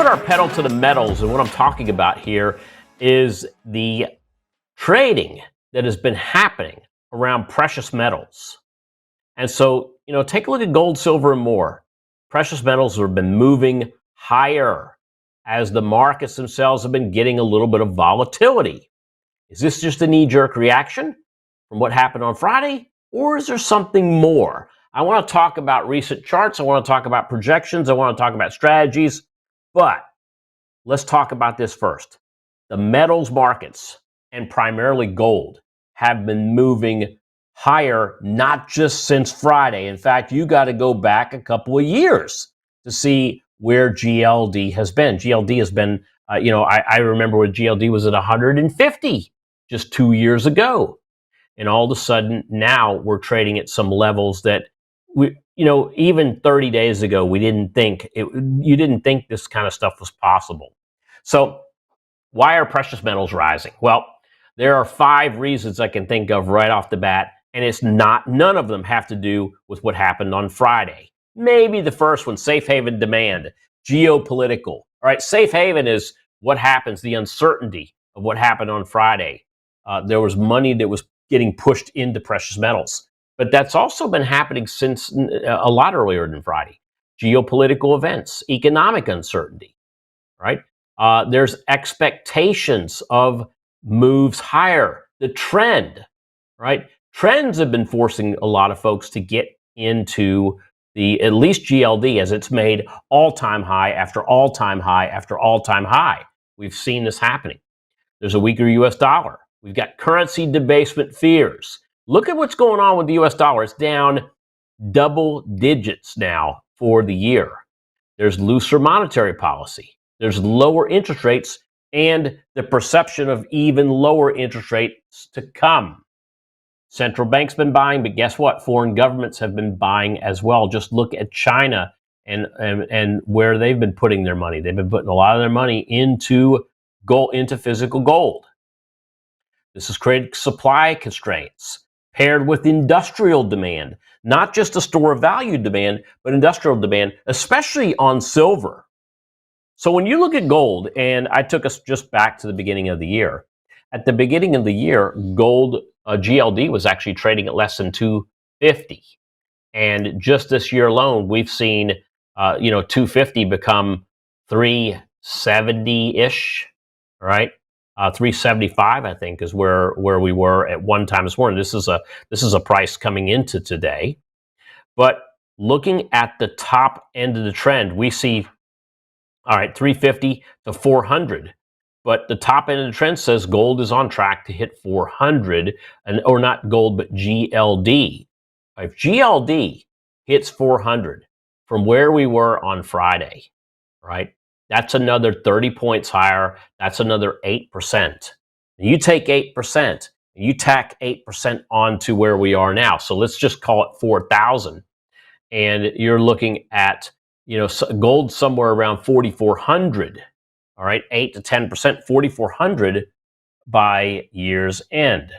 put our pedal to the metals, and what I'm talking about here is the trading that has been happening around precious metals. And so, take a look at gold, silver, and more. Precious metals have been moving higher as the markets themselves have been getting a little bit of volatility. Is this just a knee-jerk reaction from what happened on Friday, or is there something more? I want to talk about recent charts. I want to talk about projections. I want to talk about strategies. But let's talk about this first. The metals markets, and primarily gold, have been moving higher, not just since Friday. In fact, you got to go back a couple of years to see where GLD has been. GLD has been, I remember when GLD was at 150 just 2 years ago. And all of a sudden, now we're trading at some levels that even 30 days ago, you didn't think this kind of stuff was possible. So why are precious metals rising? Well, there are 5 reasons I can think of right off the bat, and none of them have to do with what happened on Friday. Maybe the first one, safe haven demand, geopolitical. All right, safe haven is what happens, the uncertainty of what happened on Friday. There was money that was getting pushed into precious metals. But that's also been happening since a lot earlier than Friday. Geopolitical events, economic uncertainty, right? There's expectations of moves higher. The trend, right? Trends have been forcing a lot of folks to get into at least GLD, as it's made all-time high after all-time high after all-time high. We've seen this happening. There's a weaker U.S. dollar. We've got currency debasement fears. Look at what's going on with the U.S. dollar. It's down double digits now for the year. There's looser monetary policy. There's lower interest rates and the perception of even lower interest rates to come. Central banks been buying, but guess what? Foreign governments have been buying as well. Just look at China and where they've been putting their money. They've been putting a lot of their money into gold, into physical gold. This has created supply constraints paired with industrial demand, not just a store of value demand, but industrial demand, especially on silver. So when you look at gold, and I took us just back to the beginning of the year, at the beginning of the year, gold GLD was actually trading at less than 250. And just this year alone, we've seen 250 become 370-ish, right? 375, I think, is where we were at one time this morning. This is a price coming into today. But looking at the top end of the trend, we see, all right, 350 to 400. But the top end of the trend says gold is on track to hit 400, or not gold, but GLD. If GLD hits 400 from where we were on Friday, right? That's another 30 points higher. That's another 8%. You take 8%, you tack 8% onto where we are now. So let's just call it 4,000. And you're looking at, gold somewhere around 4,400. All right, 8 to 10%, 4,400 by year's end.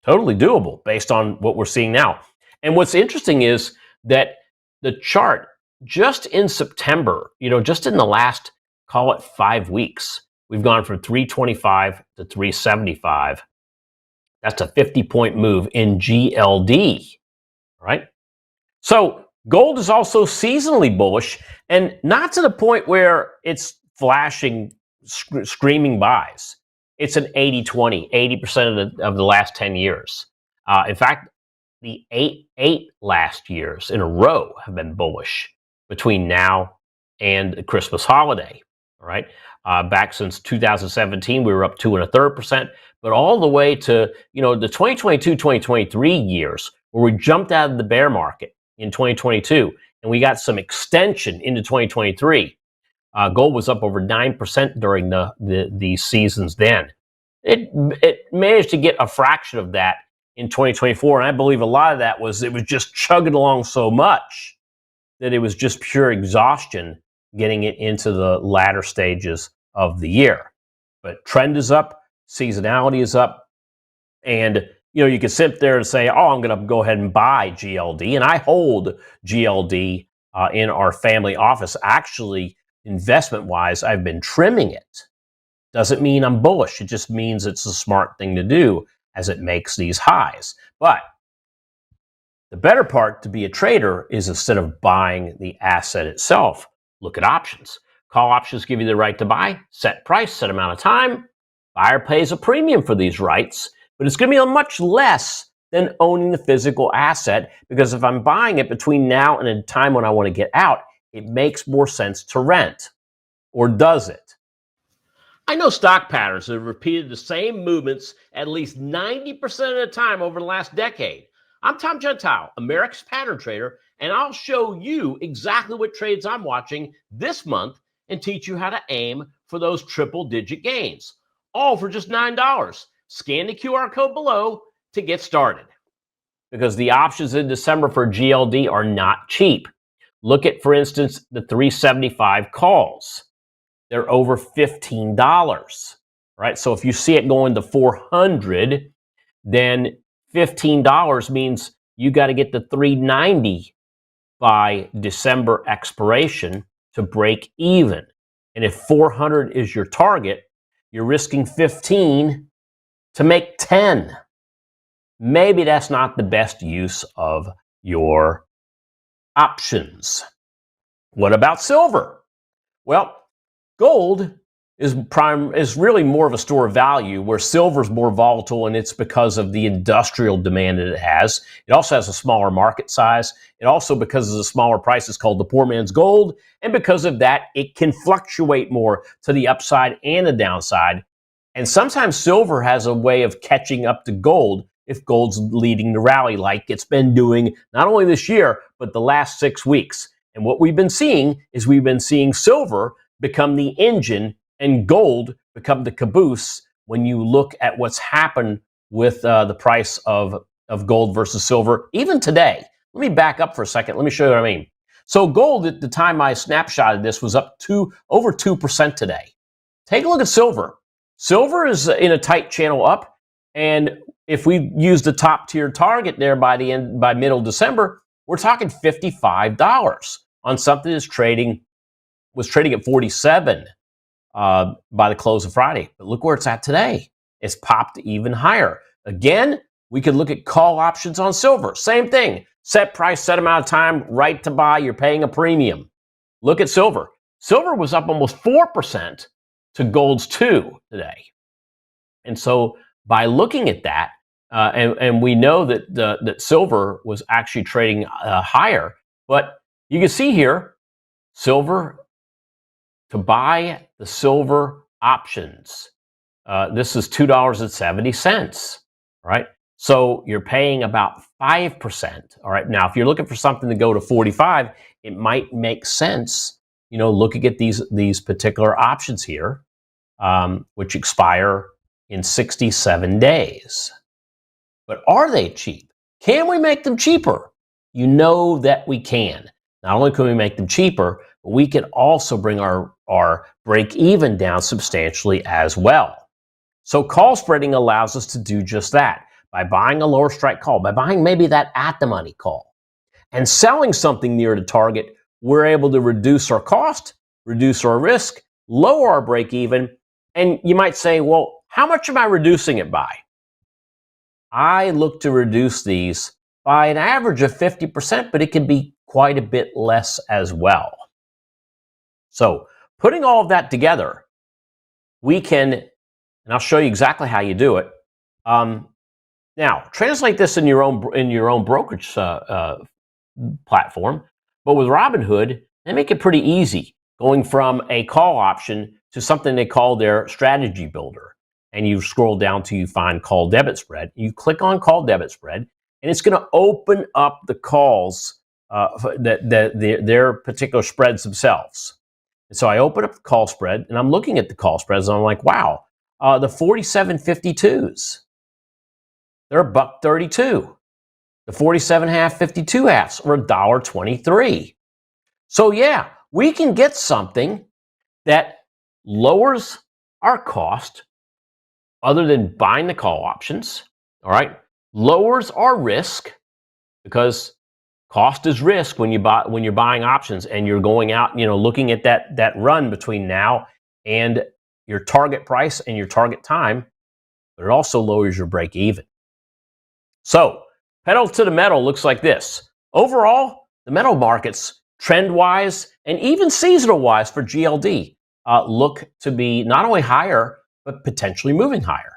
Totally doable based on what we're seeing now. And what's interesting is that the chart just in September, just in the last, call it 5 weeks, we've gone from 325 to 375. That's a 50-point move in GLD, right? So gold is also seasonally bullish, and not to the point where it's flashing, screaming buys. It's an 80-20, 80% of the last 10 years. In fact, the eight last years in a row have been bullish between now and the Christmas holiday. All right, back since 2017, we were up 2.33%, but all the way to the 2022-2023 years, where we jumped out of the bear market in 2022, and we got some extension into 2023. Gold was up over 9% during the seasons then. It managed to get a fraction of that in 2024, and I believe a lot of that was it was just chugging along so much that it was just pure exhaustion getting it into the latter stages of the year. But trend is up, seasonality is up, and you can sit there and say, oh, I'm going to go ahead and buy GLD, and I hold GLD in our family office. Actually, investment-wise, I've been trimming it. Doesn't mean I'm bullish. It just means it's a smart thing to do as it makes these highs. But the better part to be a trader is instead of buying the asset itself, look at options. Call options give you the right to buy, set price, set amount of time. Buyer pays a premium for these rights, but it's going to be much less than owning the physical asset, because if I'm buying it between now and a time when I want to get out, it makes more sense to rent. Or does it? I know stock patterns that have repeated the same movements at least 90% of the time over the last decade. I'm Tom Gentile, America's pattern trader, and I'll show you exactly what trades I'm watching this month and teach you how to aim for those triple-digit gains, all for just $9. Scan the QR code below to get started, because the options in December for GLD are not cheap. Look at, for instance, the 375 calls. They're over $15, right? So if you see it going to 400, then $15 means you got to get to 390 by December expiration to break even. And if 400 is your target, you're risking 15 to make 10. Maybe that's not the best use of your options. What about silver? Well, gold is really more of a store of value, where silver is more volatile, and it's because of the industrial demand that it has. It also has a smaller market size. It also, because of the smaller price, is called the poor man's gold, and because of that, it can fluctuate more to the upside and the downside. And sometimes silver has a way of catching up to gold if gold's leading the rally, like it's been doing not only this year, but the last 6 weeks. And what we've been seeing is silver become the engine and gold become the caboose when you look at what's happened with the price of gold versus silver, even today. Let me back up for a second. Let me show you what I mean. So gold, at the time I snapshotted this, was up to over 2% today. Take a look at silver. Silver is in a tight channel up, and if we use the top tier target there by middle December, we're talking $55 on something that's was trading at 47 by the close of Friday. But look where it's at today. It's popped even higher. Again, we could look at call options on silver. Same thing. Set price, set amount of time, right to buy. You're paying a premium. Look at silver. Silver was up almost 4% to gold's 2 today. And so by looking at that, and we know that silver was actually trading higher, but you can see here, silver, to buy the silver options, this is $2.70, right? So you're paying about 5%. All right. Now, if you're looking for something to go to 45, it might make sense, looking at these particular options here, which expire in 67 days. But are they cheap? Can we make them cheaper? You know that we can. Not only can we make them cheaper, but we can also bring our break even down substantially as well. So call spreading allows us to do just that by buying a lower strike call, by buying maybe that at the money call, and selling something near the target. We're able to reduce our cost, reduce our risk, lower our break even. And you might say, well, how much am I reducing it by? I look to reduce these by an average of 50%, but it can be quite a bit less as well. So putting all of that together, we can, and I'll show you exactly how you do it. Now, translate this in your own brokerage platform. But with Robinhood, they make it pretty easy, going from a call option to something they call their strategy builder. And you scroll down till you find call debit spread. You click on call debit spread, and it's going to open up the calls, their particular spreads themselves. And so I open up the call spread, and I'm looking at the call spreads, and I'm like, wow, the 47.52s, they're $1.32. The 47.5, 52 halves are $1.23. So yeah, we can get something that lowers our cost, other than buying the call options, all right, lowers our risk, because Cost is risk when you're buying options and you're going out, looking at that run between now and your target price and your target time, but it also lowers your break even. So, pedal to the metal looks like this. Overall, the metal markets, trend-wise and even seasonal-wise for GLD, look to be not only higher, but potentially moving higher.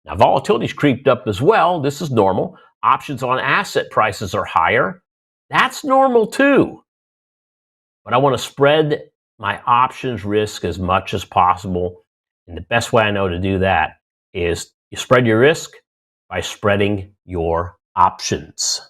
Now, volatility's creeped up as well. This is normal. Options on asset prices are higher. That's normal too. But I want to spread my options risk as much as possible. And the best way I know to do that is you spread your risk by spreading your options.